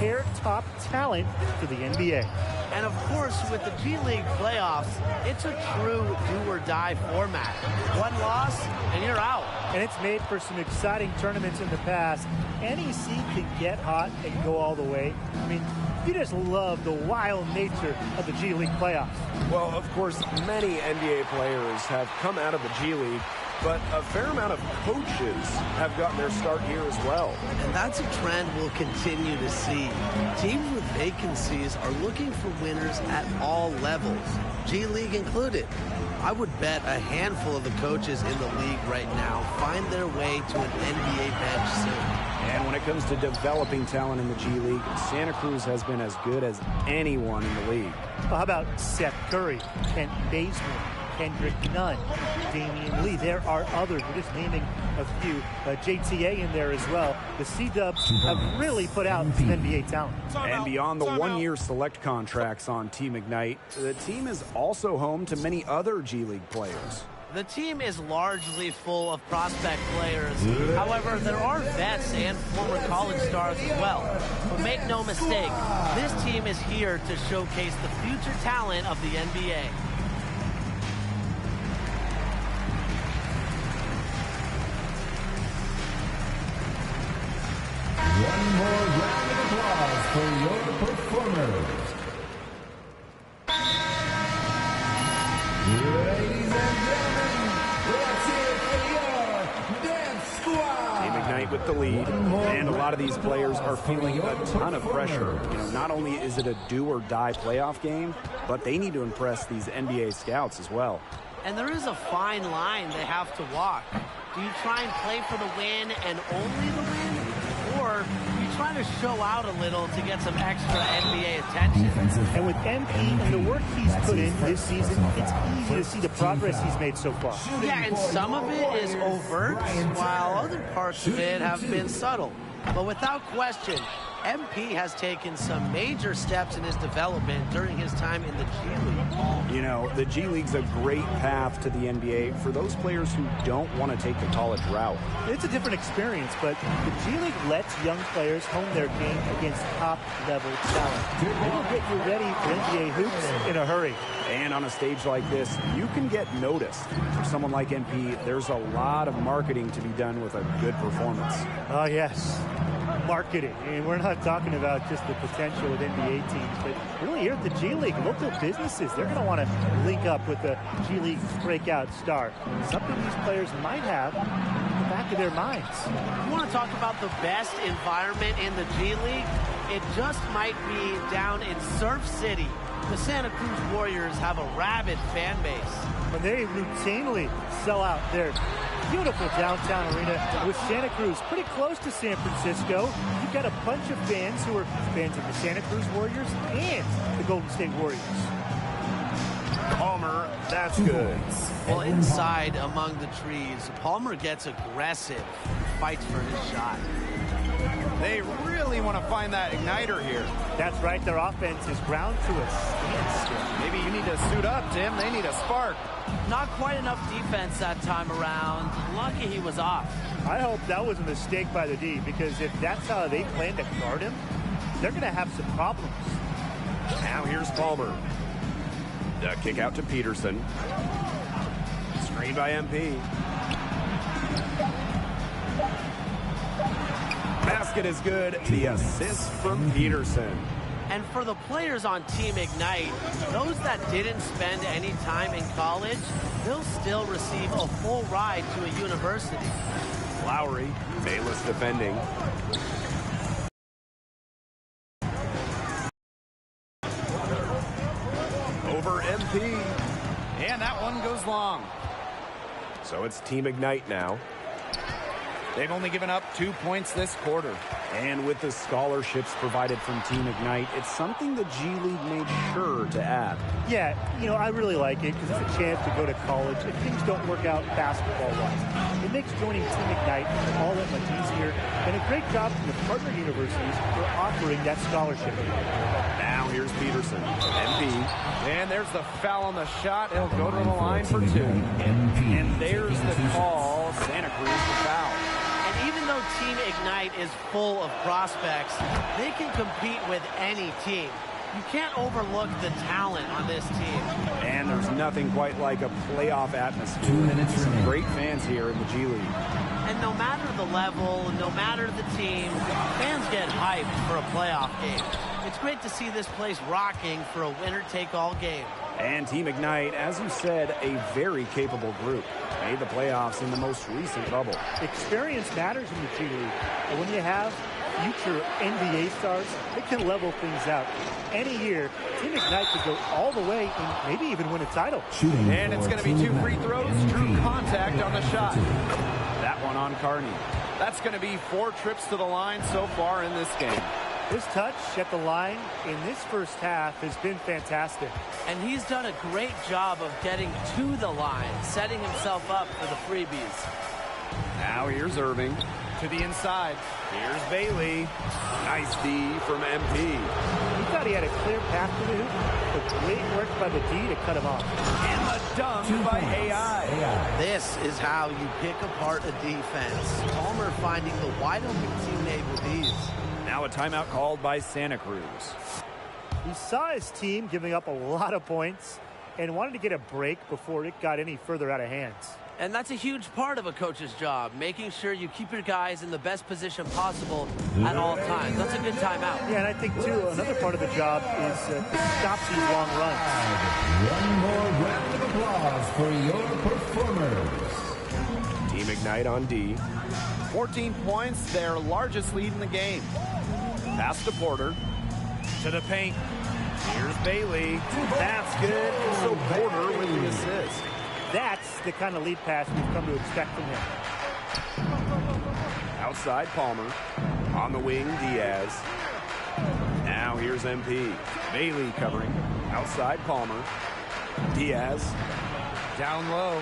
prepare top talent for the NBA. And of course, with the G League playoffs, it's a true do-or-die format. One loss, and you're out. And it's made for some exciting tournaments in the past. NEC can get hot and go all the way. I mean, you just love the wild nature of the G League playoffs. Well, of course, many NBA players have come out of the G League, but a fair amount of coaches have gotten their start here as well. And that's a trend we'll continue to see. Teams with vacancies are looking for winners at all levels, G League included. I would bet a handful of the coaches in the league right now find their way to an NBA bench soon. And when it comes to developing talent in the G League, Santa Cruz has been as good as anyone in the league. Well, how about Seth Curry, Kent Bazemore, Kendrick Nunn, Damian Lee? There are others. We're just naming a few. JTA in there as well. The C-Dubs have really put out some NBA talent. And beyond the one-year select contracts on Team Ignite, the team is also home to many other G League players. The team is largely full of prospect players. However, there are vets and former college stars as well. But make no mistake, this team is here to showcase the future talent of the NBA. One more round of applause for your performers. Ladies and gentlemen, let's hear it for your dance squad. Team Ignite with the lead, and a lot of these players are feeling a ton of pressure. You know, not only is it a do-or-die playoff game, but they need to impress these NBA scouts as well. And there is a fine line they have to walk. Do you try and play for the win and only the win? Or do you try to show out a little to get some extra NBA attention? And with MP and the work he's put in this season, it's easy to see the progress he's made so far. Yeah, and some of it is overt, while other parts of it have been subtle. But without question, MP has taken some major steps in his development during his time in the G League. You know, the G League's a great path to the NBA for those players who don't want to take the college route. It's a different experience, but the G League lets young players hone their game against top-level talent. It'll get you ready for NBA hoops in a hurry. And on a stage like this, you can get noticed. For someone like MP, there's a lot of marketing to be done with a good performance. Oh, yes. Marketing. And we're not talking about just the potential with NBA teams, but really here at the G League, local businesses, they're going to want to link up with the G League's breakout star. Something these players might have in the back of their minds. You want to talk about the best environment in the G League? It just might be down in Surf City. The Santa Cruz Warriors have a rabid fan base. But they routinely sell out their beautiful downtown arena with Santa Cruz pretty close to San Francisco. You've got a bunch of fans who are fans of the Santa Cruz Warriors and the Golden State Warriors. Palmer, that's good. Well, inside among the trees, Palmer gets aggressive, fights for his shot. They really want to find that igniter here. That's right, their offense is ground to a standstill. Maybe you need to suit up, Tim. They need a spark. Not quite enough defense that time around. Lucky he was off. I hope that was a mistake by the D, because if that's how they plan to guard him, they're going to have some problems. Now here's Palmer. The kick out to Peterson. Screen by MP. Basket is good. The assist from Peterson. And for the players on Team Ignite, those that didn't spend any time in college, they'll still receive a full ride to a university. Lowry, Bayless defending. Over MP. And that one goes long. So it's Team Ignite now. They've only given up 2 points this quarter. And with the scholarships provided from Team Ignite, it's something the G League made sure to add. Yeah, you know, I really like it because it's a chance to go to college if things don't work out basketball-wise. It makes joining Team Ignite all that much easier, and a great job from the partner universities for offering that scholarship. Now here's Peterson. MP. And there's the foul on the shot. He'll go to the line for two. And there's the call. Santa Cruz the foul. And even though Team Ignite is full of prospects, they can compete with any team. You can't overlook the talent on this team. And there's nothing quite like a playoff atmosphere. 2 minutes Some remaining. great fans here in the G League. And no matter the level, no matter the team, fans get hyped for a playoff game. It's great to see this place rocking for a winner-take-all game. And Team Ignite, as you said, a very capable group. Made the playoffs in the most recent bubble. Experience matters in the G League. And when you have future NBA stars, it can level things out. Any year, Team Ignite could go all the way and maybe even win a title. Shooting And it's going to be 2 free throws, true contact on the shot. That one on Carney. That's going to be 4 trips to the line so far in this game. His touch at the line in this first half has been fantastic. And he's done a great job of getting to the line, setting himself up for the freebies. Now here's Irving. To the inside. Here's Bailey. Nice D from MP. He thought he had a clear path to the hoop, but great work by the D to cut him off. And the dunk 2 by points. AI. This is how you pick apart a defense. Palmer finding the wide open teammate with ease. Now a timeout called by Santa Cruz. He saw his team giving up a lot of points and wanted to get a break before it got any further out of hands. And that's a huge part of a coach's job, making sure you keep your guys in the best position possible at all times. That's a good timeout. Yeah, and I think, too, another part of the job is to stop these long runs. One more round of applause for your performers. Team Ignite on D. 14 points, their largest lead in the game. Pass to Porter. To the paint. Here's Bailey. That's good. So Porter with the assist. That's the kind of lead pass we've come to expect from him. Outside Palmer. On the wing, Diaz. Now here's MP. Bailey covering. Outside Palmer. Diaz. Down low.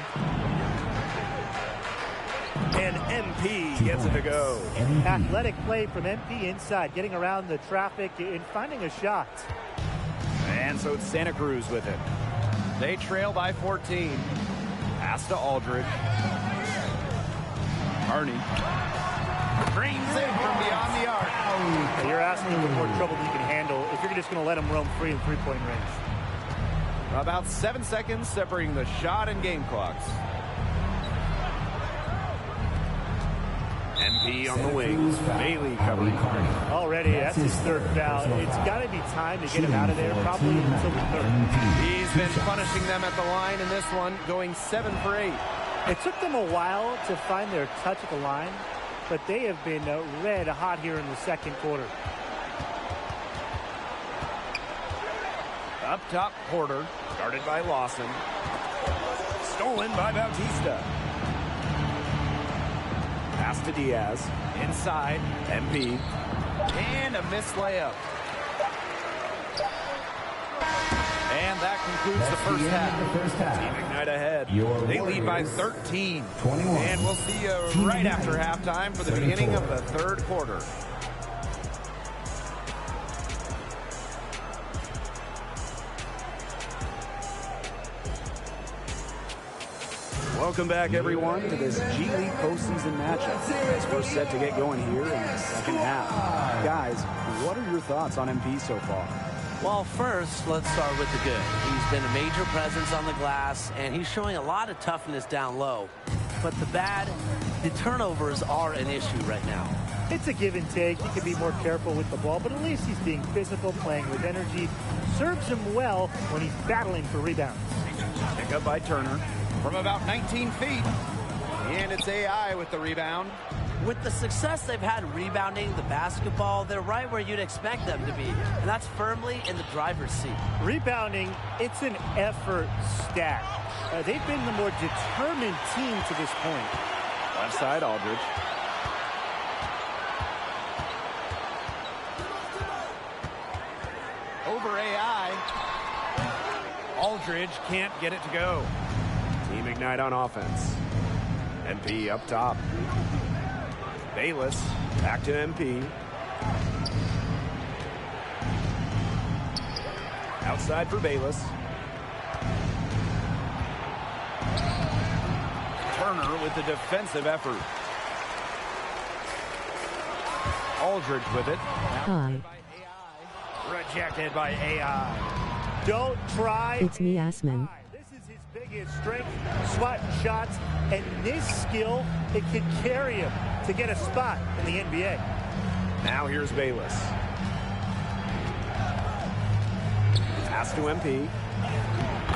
And MP gets it to go. Athletic play from MP inside, getting around the traffic and finding a shot. And so it's Santa Cruz with it. They trail by 14. Pass to Aldridge. Carney. Brings it from beyond the arc. So you're asking for more trouble than you can handle if you're just going to let him roam free in three-point range. About 7 seconds separating the shot and game clocks. MP on the wing. Bailey covering. Already, that's his third foul. It's got to be time to get him out of there, probably until the third. He's been punishing them at the line in this one, going 7 for 8. It took them a while to find their touch at the line, but they have been red hot here in the second quarter. Up top, Porter. Guarded by Lawson. Stolen by Bautista. Pass to Diaz. Inside. MP. And a missed layup. And that concludes the first half. Team Ignite ahead. They lead by 13. 21. And we'll see you right after halftime for the beginning of the third quarter. Welcome back, everyone, to this G League postseason matchup as we're set to get going here in the second half. Guys, what are your thoughts on MP so far? Well, first, let's start with the good. He's been a major presence on the glass, and he's showing a lot of toughness down low. But the bad, the turnovers are an issue right now. It's a give and take. He can be more careful with the ball, but at least he's being physical, playing with energy. Serves him well when he's battling for rebounds. Pick up by Turner. From about 19 feet. And it's AI with the rebound. With the success they've had rebounding the basketball, they're right where you'd expect them to be, and that's firmly in the driver's seat. Rebounding, it's an effort stat. They've been the more determined team to this point. Left side, Aldridge. Over AI. Aldridge can't get it to go. Team Ignite on offense. MP up top. Bayless back to MP. Outside for Bayless. Turner with the defensive effort. Aldridge with it. Hi. Rejected by AI. Don't try. It's me, Asman. This is his biggest strength, swat shots, and this skill, it can carry him to get a spot in the NBA. Now here's Bayless. Pass to MP.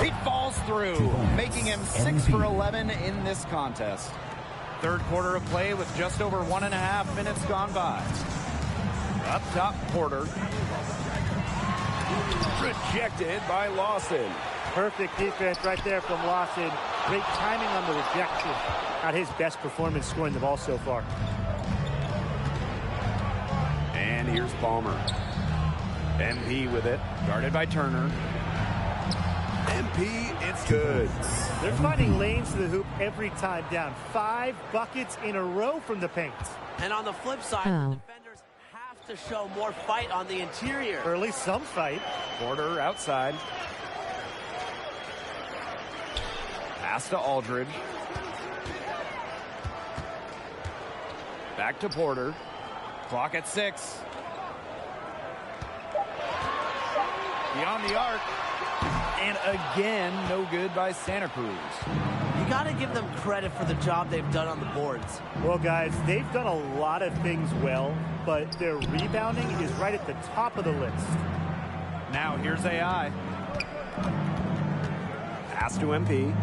He falls through, making him 6 for 11 in this contest. Third quarter of play with just over 1.5 minutes gone by. Up top, Porter. Rejected by Lawson. Perfect defense right there from Lawson. Great timing on the rejection. Not his best performance scoring the ball so far. And here's Palmer. MP with it. Guarded by Turner. MP, it's good. They're finding lanes to the hoop every time down. 5 buckets in a row from the paint. And on the flip side, Oh. the defenders have to show more fight on the interior. Or at least some fight. Porter outside. Pass to Aldridge. Back to Porter. Clock at 6. Beyond the arc. And again, no good by Santa Cruz. You got to give them credit for the job they've done on the boards. Well, guys, they've done a lot of things well, but their rebounding is right at the top of the list. Now here's AI. Pass to MP.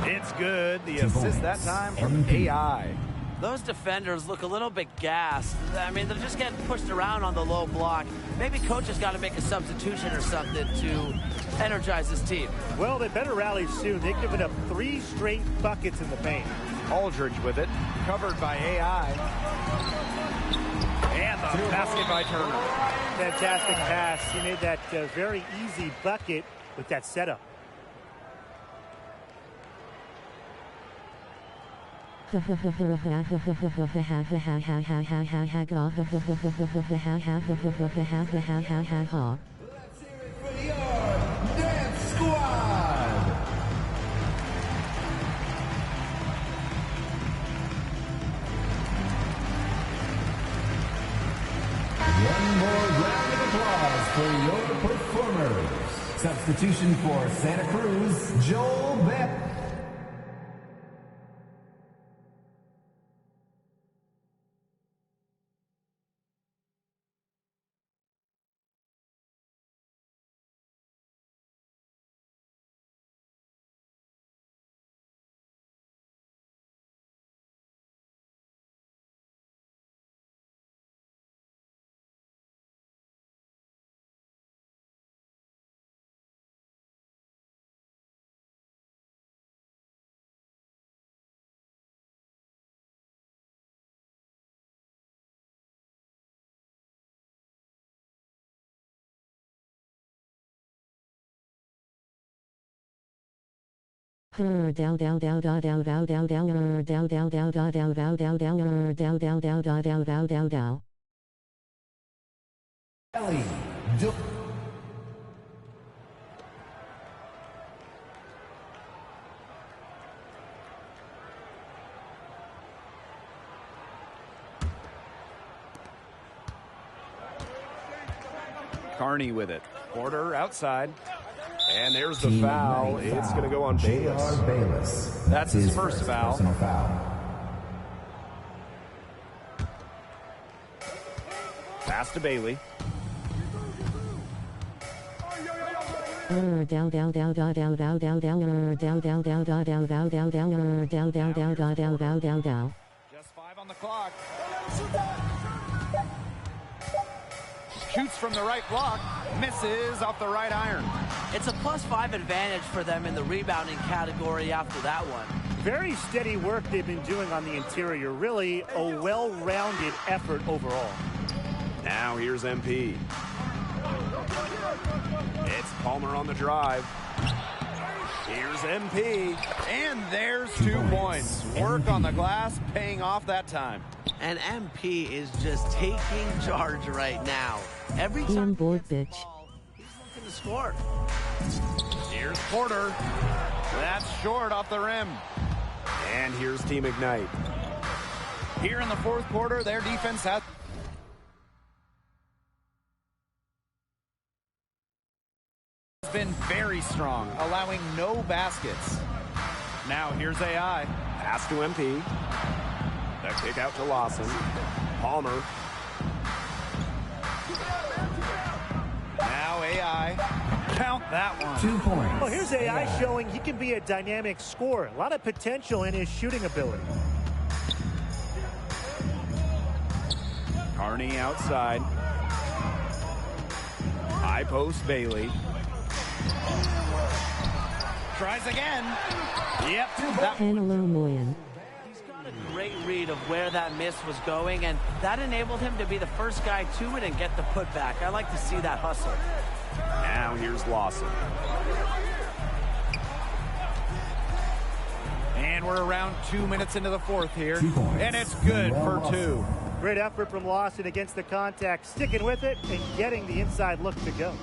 It's good. The assist that time from AI. Those defenders look a little bit gassed. I mean, they're just getting pushed around on the low block. Maybe coach has got to make a substitution or something to energize his team. Well, they better rally soon. They've given up 3 straight buckets in the paint. Aldridge with it. Covered by AI. And the basket by Turner. Fantastic pass. He made that very easy bucket with that setup. Dance Squad. One more round of applause for your performers. Substitution for Santa Cruz, Joel Beck. Ellie. Carney with it. Porter outside. And there's the foul. It's going to go on Bayless. Bayless. That's his first foul. Personal foul. Pass to Bailey. Just 5 on the clock. Shoots from the right block. Misses off the right iron. It's a +5 advantage for them in the rebounding category after that one. Very steady work they've been doing on the interior. Really a well-rounded effort overall. Now here's MP. It's Palmer on the drive. Here's MP. And there's 2 points. Work on the glass, paying off that time. And MP is just taking charge right now. Every time I'm bored, he gets the bitch. ball, he's looking to score. Here's Porter. That's short off the rim. And here's Team Ignite. Here in the fourth quarter, their defense has been very strong, allowing no baskets. Now here's AI. Pass to MP. That kick out to Lawson. Palmer. Now AI. Count that one. 2 points. Well, here's AI showing he can be a dynamic scorer. A lot of potential in his shooting ability. Carney outside. High post Bailey. Tries again. Yep. Hello, Moyen. He's got a great read of where that miss was going, and that enabled him to be the first guy to it and get the putback. I like to see that hustle. Now here's Lawson. And we're around 2 minutes into the fourth here. 2 points. And it's good for two. Great effort from Lawson against the contact, sticking with it and getting the inside look to go.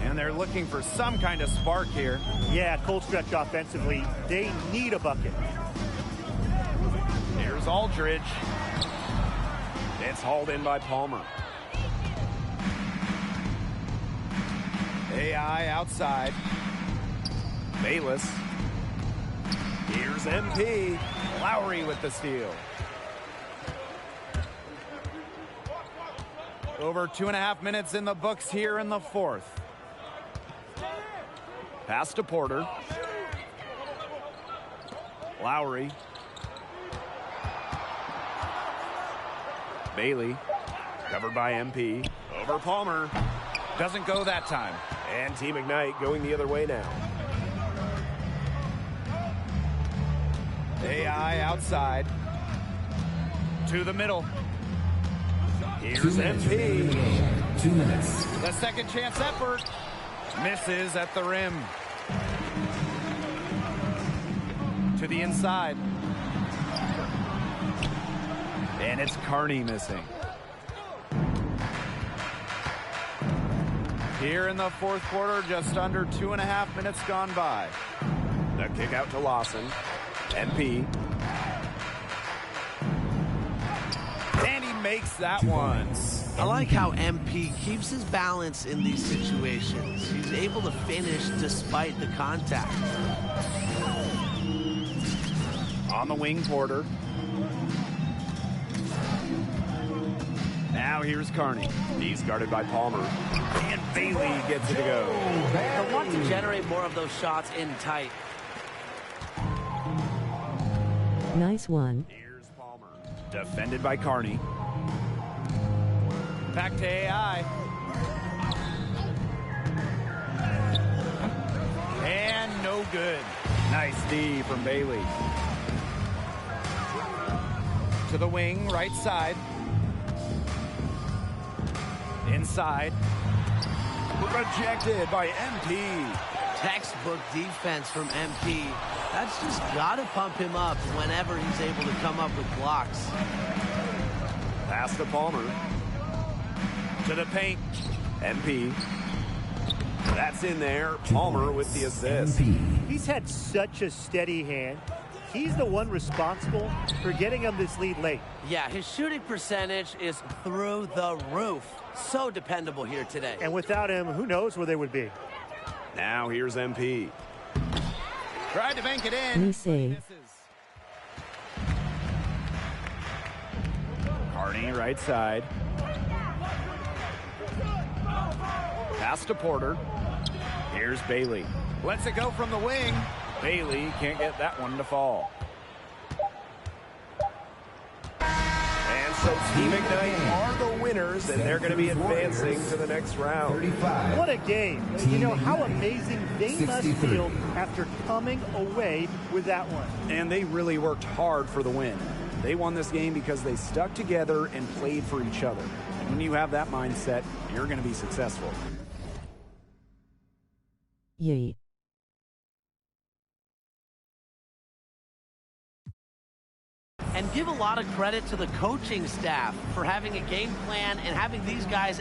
And they're looking for some kind of spark here. Yeah, cold stretch offensively. They need a bucket. Here's Aldridge. It's hauled in by Palmer. AI outside. Bayless. Here's MP. Lowry with the steal. Over 2.5 minutes in the books here in the fourth. Pass to Porter. Lowry. Bailey. Covered by MP. Over Palmer. Doesn't go that time. And Team Ignite going the other way now. AI outside. To the middle. Here's MP. 2 minutes. The second chance effort. Misses at the rim. To the inside. And it's Carney missing. Here in the fourth quarter, just under 2.5 minutes gone by. The kick out to Lawson. MP. And he makes that one. I like how MP keeps his balance in these situations. He's able to finish despite the contact. On the wing, Porter. Now here's Carney. He's guarded by Palmer. And Bailey gets it to go. They'll want to generate more of those shots in tight. Nice one. Here's Palmer. Defended by Carney. Back to AI. And no good. Nice D from Bailey. To the wing, right side. Inside. Rejected by MP. Textbook defense from MP. That's just got to pump him up whenever he's able to come up with blocks. Pass to Palmer. To the paint. MP. That's in there. Palmer with the assist. MP. He's had such a steady hand. He's the one responsible for getting him this lead late. Yeah, his shooting percentage is through the roof. So dependable here today. And without him, who knows where they would be. Now here's MP. Tried to bank it in. Nice save. Carney right side. Pass to Porter. Here's Bailey. Lets it go from the wing. Bailey can't get that one to fall. And so Team Ignite are the winners, and they're going to be advancing to the next round. 35. What a game. You know how amazing they must feel after coming away with that one. And they really worked hard for the win. They won this game because they stuck together and played for each other. And when you have that mindset, you're going to be successful. Yay. And give a lot of credit to the coaching staff for having a game plan and having these guys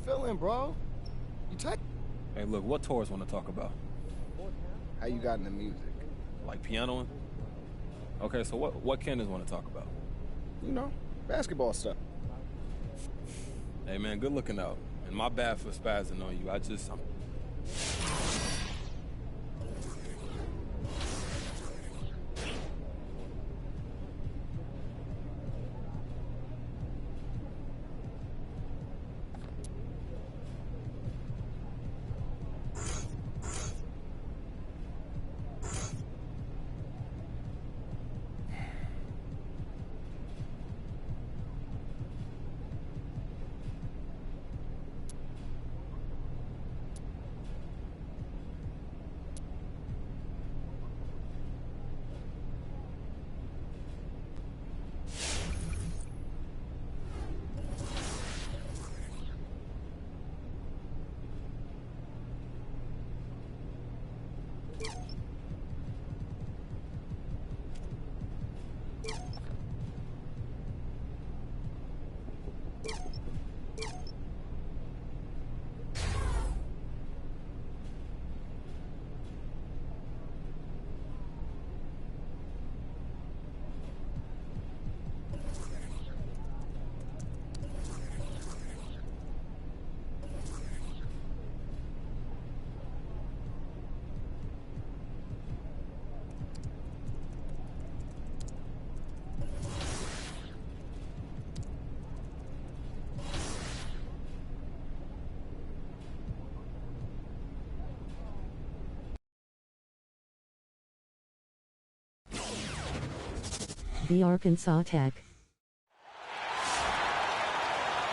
feeling, bro? You tight? Hey, look, what tours want to talk about? How you got into music? Like pianoing? Okay, so what Candace want to talk about? You know, basketball stuff. Hey, man, good looking out. And my bad for spazzing on you. The Arkansas Tech.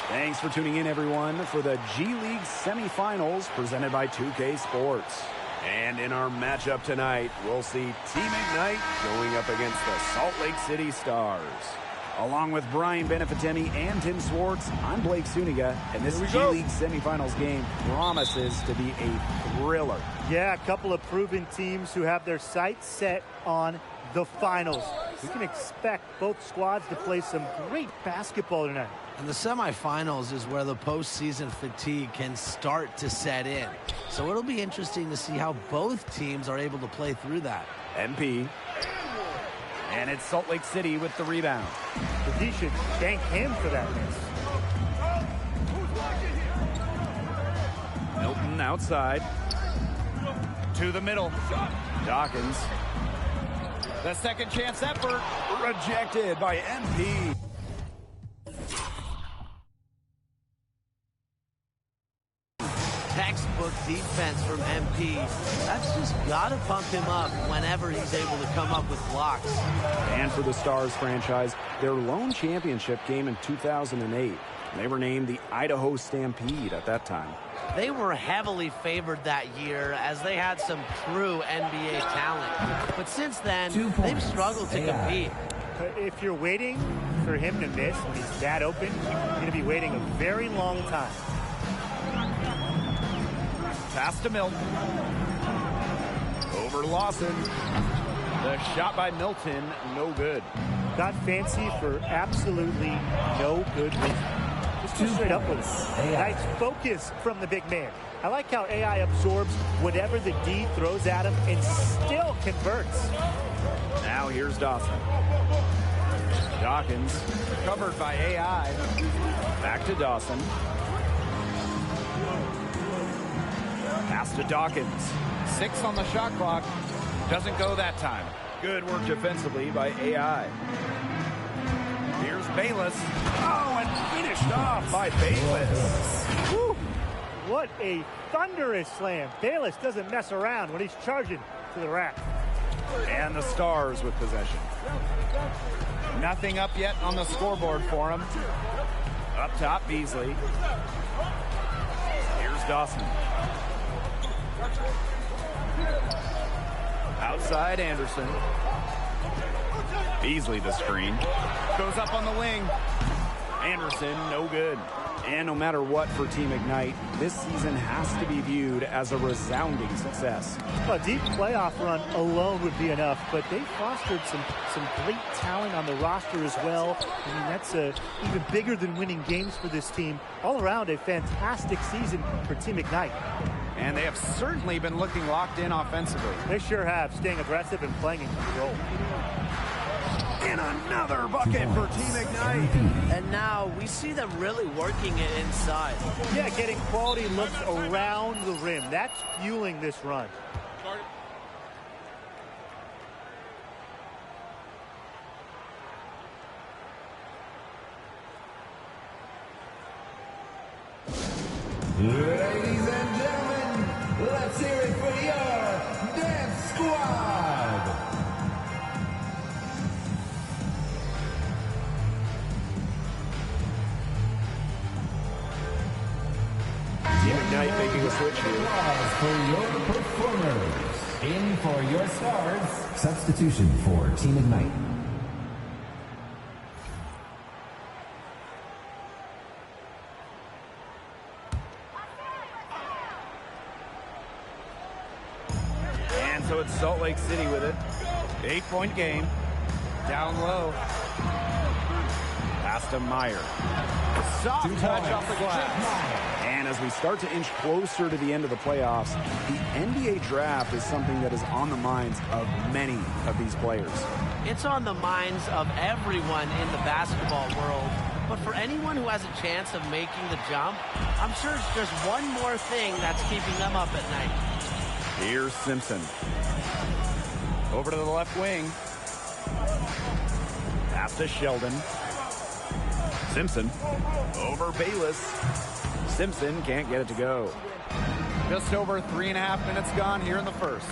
Thanks for tuning in, everyone, for the G League semifinals presented by 2K Sports. And in our matchup tonight, we'll see Team Ignite going up against the Salt Lake City Stars. Along with Brian Benefitemi and Tim Swartz, I'm Blake Suniga, and this G League semifinals game promises to be a thriller. Yeah, a couple of proven teams who have their sights set on the finals. We can expect both squads to play some great basketball tonight. And the semifinals is where the postseason fatigue can start to set in. So it'll be interesting to see how both teams are able to play through that. MP. And it's Salt Lake City with the rebound. But he should thank him for that miss. Milton outside. To the middle. Dawkins. The second chance effort. Rejected by MP. Textbook defense from MP. That's just got to pump him up whenever he's able to come up with blocks. And for the Stars franchise, their lone championship came in 2008. They were named the Idaho Stampede at that time. They were heavily favored that year as they had some true NBA talent. But since then, they've struggled to compete. If you're waiting for him to miss when he's that open, you're going to be waiting a very long time. Pass to Milton. Over Lawson. The shot by Milton, no good. Got fancy for absolutely no good reason. Just go straight up with it. Nice focus from the big man. I like how AI absorbs whatever the D throws at him and still converts. Now here's Dawson. Dawkins. Covered by AI. Back to Dawson. Pass to Dawkins. 6 on the shot clock. Doesn't go that time. Good work defensively by AI. Here's Bayless. Oh, and finished off by Bayless. Whew. What a thunderous slam. Bayless doesn't mess around when he's charging to the rack. And the Stars with possession. Nothing up yet on the scoreboard for him. Up top, Beasley. Here's Dawson. Outside, Anderson. Beasley the screen. Goes up on the wing. Anderson, no good. And no matter what for Team Ignite, this season has to be viewed as a resounding success. A deep playoff run alone would be enough, but they fostered some great talent on the roster as well. I mean, that's even bigger than winning games for this team. All around, a fantastic season for Team Ignite. And they have certainly been looking locked in offensively. They sure have, staying aggressive and playing in control. And another bucket for Team Ignite. And now we see them really working it inside. Yeah, getting quality looks around the rim. That's fueling this run. Ladies and gentlemen, let's hear it for your Dance Squad. Team Ignite making a switch here. Applause for your performers. In for your stars. Substitution for Team Ignite. And so it's Salt Lake City with it. 8-point game. Down low. Pass to Meyer. Soft touch off the glass. And as we start to inch closer to the end of the playoffs, the NBA draft is something that is on the minds of many of these players. It's on the minds of everyone in the basketball world. But for anyone who has a chance of making the jump, I'm sure it's just one more thing that's keeping them up at night. Here's Simpson. Over to the left wing. Pass to Sheldon. Simpson over Bayless. Simpson can't get it to go. Just over 3.5 minutes gone here in the first.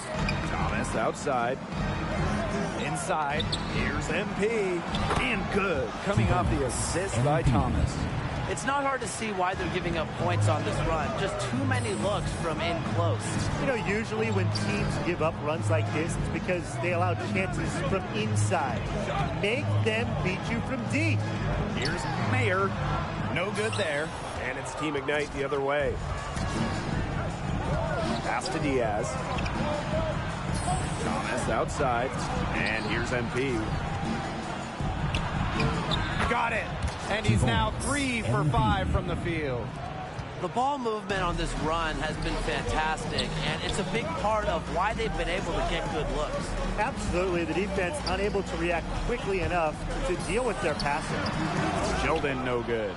Thomas outside. Inside. Here's MP. And good. Coming off the assist by Thomas. It's not hard to see why they're giving up points on this run. Just too many looks from in close. You know, usually when teams give up runs like this, it's because they allow chances from inside. Make them beat you from deep. Here's Mayer. No good there. And it's Team Ignite the other way. Pass to Diaz. Thomas outside. And here's MP. Got it. And he's now 3 for 5 from the field. The ball movement on this run has been fantastic, and it's a big part of why they've been able to get good looks. Absolutely, the defense unable to react quickly enough to deal with their passing. Sheldon no good.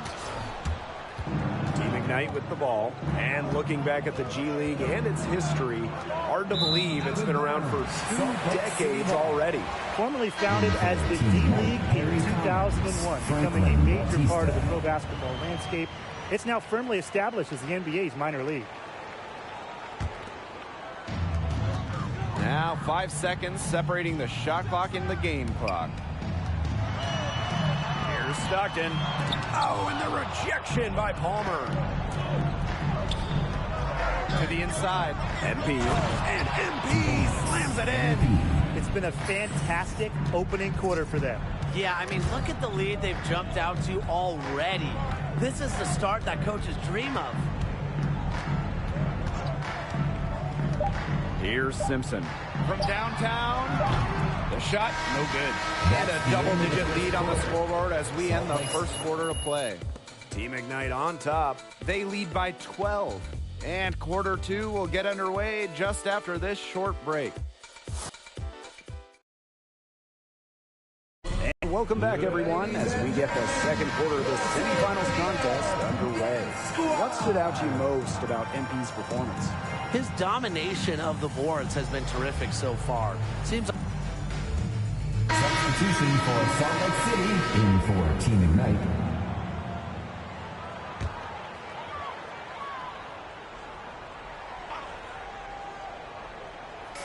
Team Ignite with the ball. And looking back at the G League and its history, hard to believe it's been around for 2 decades already. Formerly founded as the D League in 2001, becoming a major part of the pro basketball landscape. It's now firmly established as the NBA's minor league. Now 5 seconds separating the shot clock and the game clock. Here's Stockton. Oh, and the rejection by Palmer. To the inside. MP. And MP slams it in. It's been a fantastic opening quarter for them. Yeah, I mean, look at the lead they've jumped out to already. This is the start that coaches dream of. Here's Simpson. From downtown, the shot, no good. And a double-digit lead on the scoreboard as we end the first quarter of play. Team Ignite on top. They lead by 12. And quarter 2 will get underway just after this short break. And welcome back, everyone, as we get the second quarter of the semifinals contest underway. What stood out to you most about MP's performance? His domination of the boards has been terrific so far. Seems like Substitution for Salt Lake City. In for Team Ignite.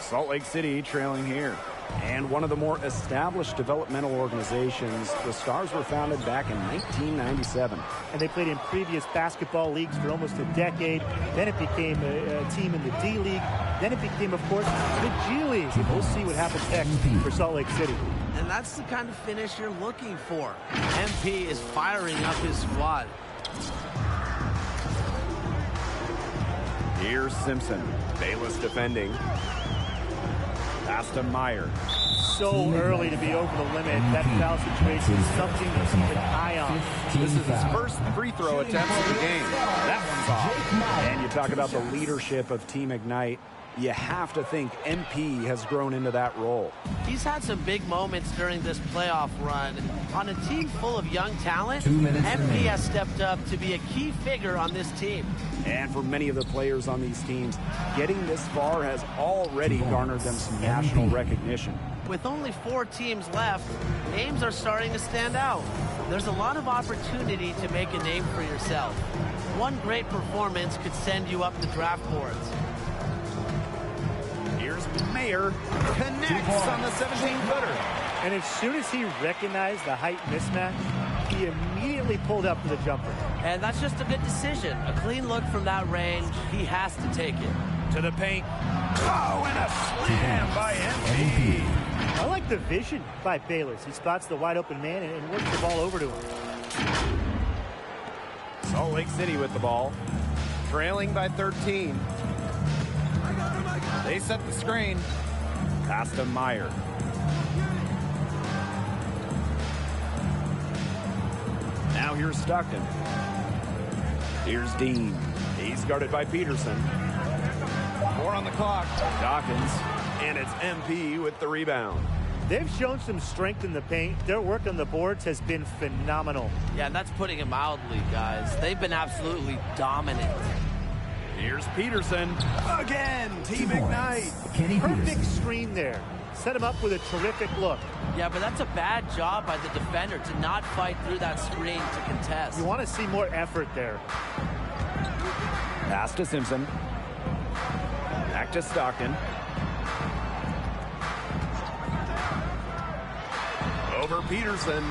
Salt Lake City trailing here. And one of the more established developmental organizations, the Stars were founded back in 1997. And they played in previous basketball leagues for almost a decade. Then it became a team in the D League. Then it became, of course, the G League. And we'll see what happens next for Salt Lake City. and that's the kind of finish you're looking for. MP is firing up his squad. Here's Simpson. Bayless defending. Pass to Meyer. So early to be over the limit. That foul situation is something to keep an eye on. This is his first free throw attempt of the game. That one's off. And you talk about the leadership of Team Ignite. You have to think MP has grown into that role. He's had some big moments during this playoff run. On a team full of young talent, MP has stepped up to be a key figure on this team. And for many of the players on these teams, getting this far has already garnered them some national recognition. With only 4 teams left, names are starting to stand out. There's a lot of opportunity to make a name for yourself. One great performance could send you up the draft boards. Here's Mayer. Connects on the 17-footer. And as soon as he recognized the height mismatch, he immediately pulled up for the jumper. And that's just a good decision. A clean look from that range. He has to take it. To the paint. Oh, and a slam by MP. I like the vision by Bayless. He spots the wide open man and works the ball over to him. Salt Lake City with the ball. Trailing by 13. They set the screen. Pass to Meyer. Now here's Stockton. Here's Dean. He's guarded by Peterson. 4 on the clock. Dawkins. And it's MP with the rebound. They've shown some strength in the paint. Their work on the boards has been phenomenal. Yeah, and that's putting it mildly, guys. They've been absolutely dominant. Here's Peterson. Again, Team Ignite. Perfect screen there. Set him up with a terrific look. Yeah, but that's a bad job by the defender to not fight through that screen to contest. You want to see more effort there. Pass to Simpson. Back to Stockton. Over Peterson.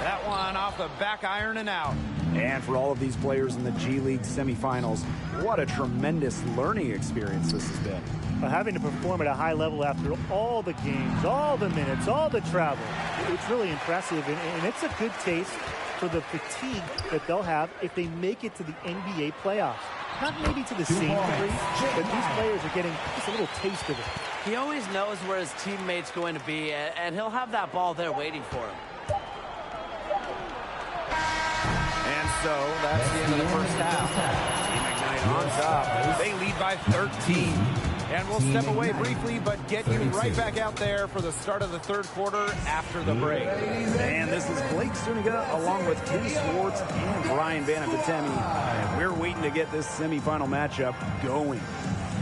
That one off the back iron and out. And for all of these players in the G League semifinals, what a tremendous learning experience this has been. Having to perform at a high level after all the games, all the minutes, all the travel, it's really impressive, and it's a good taste for the fatigue that they'll have if they make it to the NBA playoffs. Not maybe to the same degree, but these players are getting just a little taste of it. He always knows where his teammate's going to be, and he'll have that ball there waiting for him. And so that's the end of the first half. Team Ignite on top. They lead by 13. And we'll step away briefly, but get you right back out there for the start of the third quarter after the break. And this is Blake Zuniga along with Tim Swartz and Brian Banapatemi. And we're waiting to get this semifinal matchup going.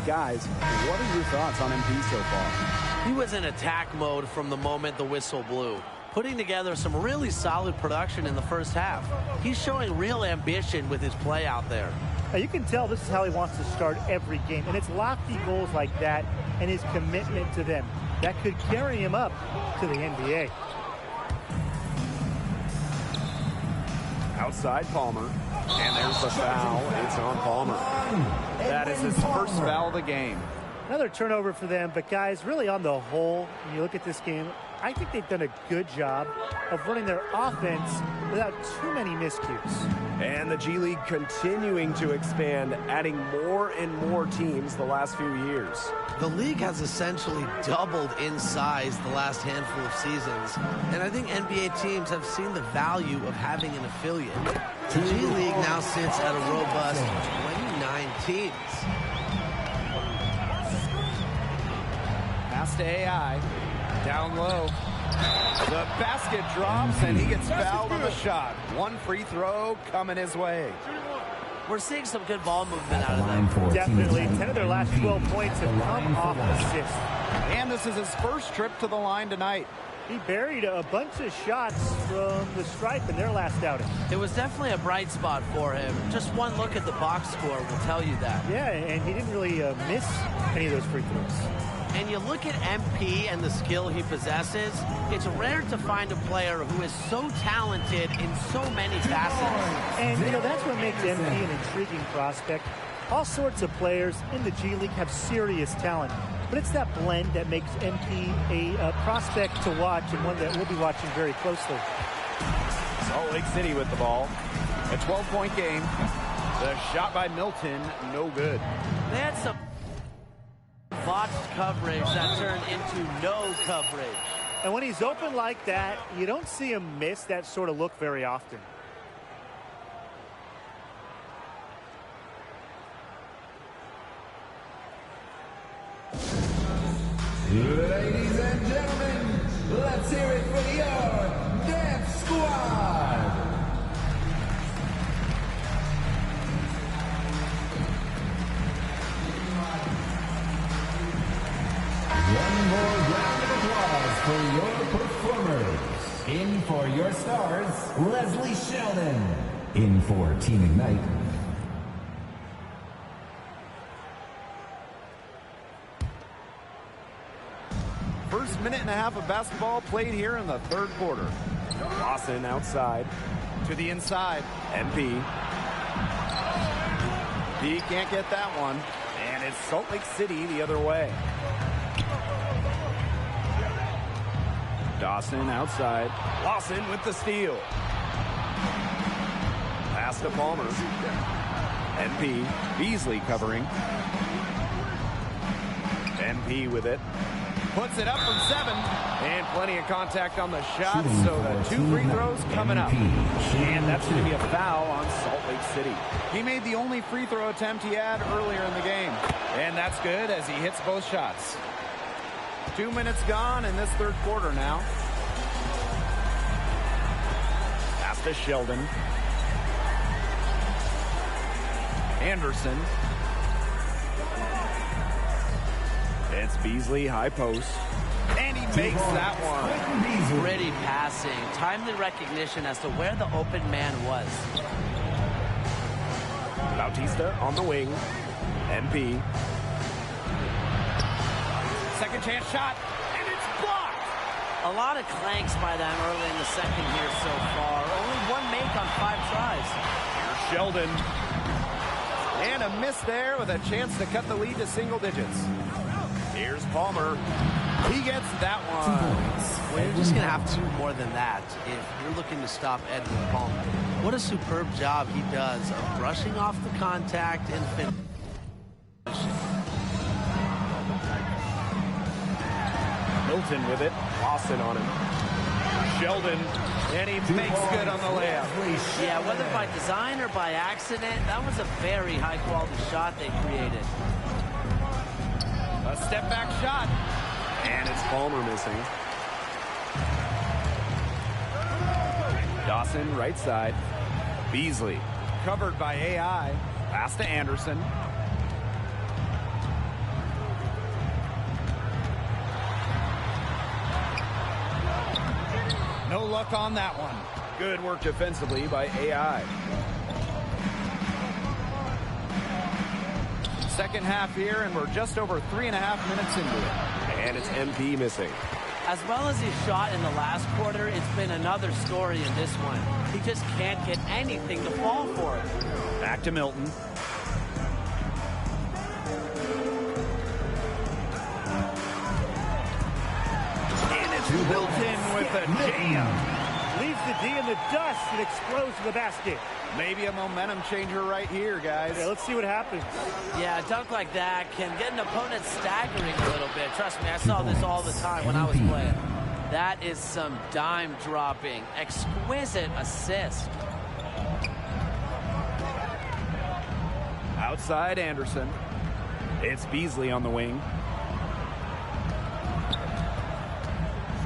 Guys, what are your thoughts on MP so far? He was in attack mode from the moment the whistle blew, putting together some really solid production in the first half. He's showing real ambition with his play out there. Now you can tell this is how he wants to start every game, and it's lofty goals like that and his commitment to them that could carry him up to the NBA. Outside Palmer, and there's the foul. It's on Palmer. That is his first foul of the game. Another turnover for them, but guys, really on the whole, when you look at this game, I think they've done a good job of running their offense without too many miscues. And the G League continuing to expand, adding more and more teams the last few years. The league has essentially doubled in size the last handful of seasons, and I think NBA teams have seen the value of having an affiliate. The G League now sits at a robust 29 teams. Pass to AI. Down low. The basket drops, and he gets fouled on the shot. One free throw coming his way. We're seeing some good ball movement out of them. Definitely. 10 of their last 12 points have come off assists. And this is his first trip to the line tonight. He buried a bunch of shots from the stripe in their last outing. It was definitely a bright spot for him. Just one look at the box score will tell you that. Yeah, and he didn't really miss any of those free throws. And you look at MP and the skill he possesses, it's rare to find a player who is so talented in so many facets. And, you know, that's what makes MP an intriguing prospect. All sorts of players in the G League have serious talent, but it's that blend that makes MP a prospect to watch and one that we'll be watching very closely. Salt Lake City with the ball. A 12-point game. The shot by Milton, no good. They had some botched coverage that turned into no coverage. And when he's open like that, you don't see him miss that sort of look very often. Ladies and gentlemen, let's hear it for your Dance Squad. One more round of applause for your performers. In for your stars, Leslie Sheldon. In for Team Ignite, First minute and a half of basketball played here in the third quarter. Lawson outside. To the inside. MP. He can't get that one. And it's Salt Lake City the other way. Dawson outside. Lawson with the steal. Pass to Palmer. MP. Beasley covering. MP with it. Puts it up from 7. And plenty of contact on the shot, so the 2 free throws coming up. And that's going to be a foul on Salt Lake City. He made the only free throw attempt he had earlier in the game. And that's good as he hits both shots. 2 minutes gone in this third quarter now. Pass to Sheldon. Anderson. It's Beasley, high post. And he makes that one. Gritty passing, timely recognition as to where the open man was. Bautista on the wing. MP. Second chance shot, and it's blocked. A lot of clanks by them early in the second here so far. Only 1 make on 5 tries. Here's Sheldon. And a miss there with a chance to cut the lead to single digits. Here's Palmer. He gets that one. Well, you're just going to have 2 more than that if you're looking to stop Edwin Palmer. What a superb job he does of brushing off the contact and finishing. Milton with it. Lawson on him. Sheldon, and he makes good on the layup. Yeah, whether by design or by accident, that was a very high-quality shot they created. A step-back shot. And it's Palmer missing. Dawson, right side. Beasley. Covered by AI. Pass to Anderson. No luck on that one. Good work defensively by AI. Second half here, and we're just over 3.5 minutes into it. And it's MP missing. As well as he shot in the last quarter, it's been another story in this one. He just can't get anything to fall for it. Back to Milton. And it's Milton with a jam. Leaves the D in the dust and explodes to the basket. Maybe a momentum changer right here, guys. Yeah, let's see what happens. Yeah, a dunk like that can get an opponent staggering a little bit. Trust me, I saw this all the time when I was playing. That is some dime dropping, exquisite assist. Outside Anderson. It's Beasley on the wing.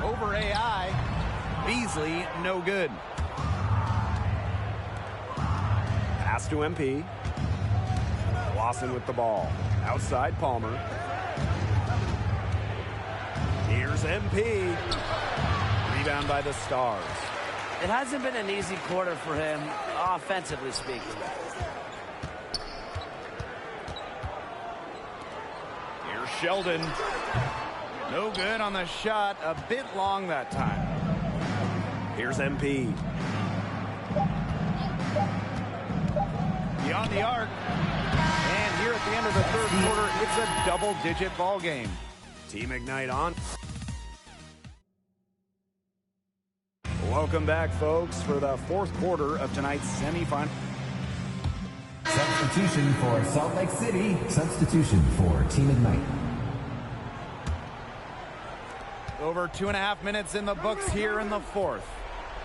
Over AI. Beasley, no good. Pass to MP. Lawson with the ball. Outside Palmer. Here's MP. Rebound by the Stars. It hasn't been an easy quarter for him, offensively speaking. Here's Sheldon. No good on the shot. A bit long that time. Here's MP. Beyond the arc. And here at the end of the third quarter, it's a double-digit ball game. Team Ignite on. Welcome back, folks, for the fourth quarter of tonight's semifinal. Substitution for Salt Lake City. Substitution for Team Ignite. Over 2.5 minutes in the books here in the fourth.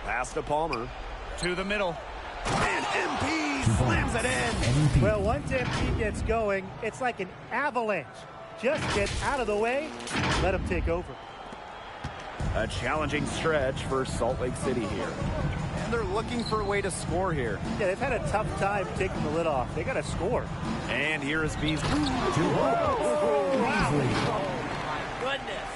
Pass to Palmer. To the middle. And MP slams it in. MP. Well, once MP gets going, it's like an avalanche. Just get out of the way, let him take over. A challenging stretch for Salt Lake City here. And they're looking for a way to score here. Yeah, they've had a tough time taking the lid off. They got to score. And here is Beasley. Goodness.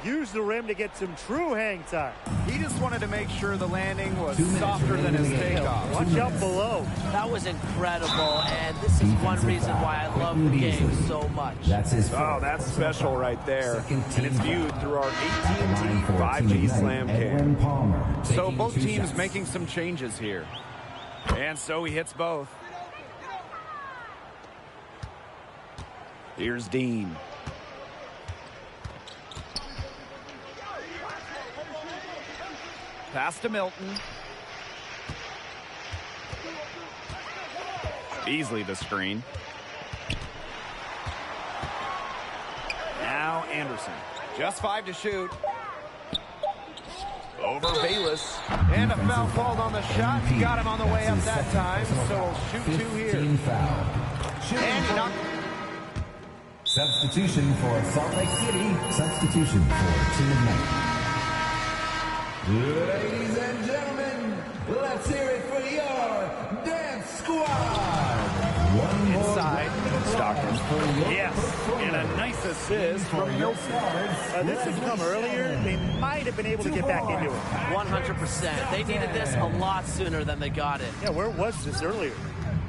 Use the rim to get some true hang time. He just wanted to make sure the landing was 2 minutes softer than his remaining in the game. takeoff. Watch out below. That was incredible, and this is one reason why I love the game so much. That's his Oh, that's special right there. Second And team it's viewed foul. through our AT&T Line for 5G Team Slam Ignite, cam. Edwin Palmer. So taking both 2 teams shots. making some changes here. And so he hits both. Here's Dean. Pass to Milton. Beasley the screen. Now Anderson. Just 5 to shoot. Over Bayless. And a foul called on the shot. MP. Got him on the way up That's his that second time. personal So foul. we'll shoot 2 here. 15 foul. Shooting And he for- knocked. Substitution for Salt Lake City. Substitution for Team Ignite. Ladies and gentlemen, let's hear it for your dance squad. One more Inside. round of Stockton. applause for your Yes. And a nice assist for from your Milton. stars. This had come earlier. They might have been able to get back into it. 100%. They needed this a lot sooner than they got it. Yeah, where was this earlier?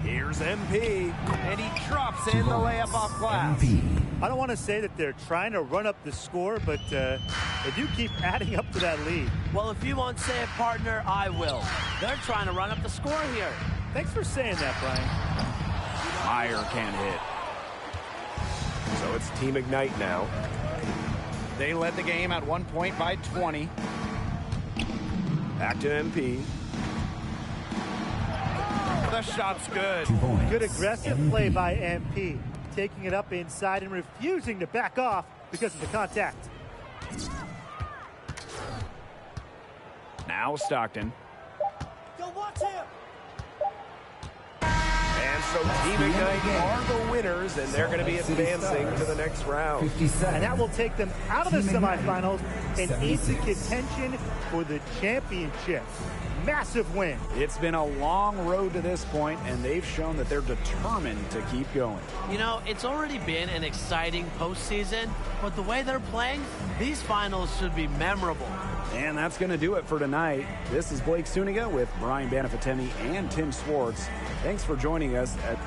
Here's MP. And he drops in the layup off glass. MP. I don't want to say that they're trying to run up the score, but they do keep adding up to that lead. Well, if you won't say it, partner, I will. They're trying to run up the score here. Thanks for saying that, Brian. Meyer can't hit. So it's Team Ignite now. They led the game at 1 point by 20. Back to MP. The shot's good. 2 points. Good aggressive MP. play by MP. Taking it up inside and refusing to back off because of the contact. Now Stockton. Go watch him! And so Team Ignite are the winners, and they're going to be advancing to the next round. 57. And that will take them out of the Team Ignite. semifinals and into 76. contention for the championship. Massive win. It's been a long road to this point, and they've shown that they're determined to keep going. You know, it's already been an exciting postseason, but the way they're playing, these finals should be memorable. And that's going to do it for tonight. This is Blake Suniga with Brian Banafitemi and Tim Swartz. Thanks for joining us at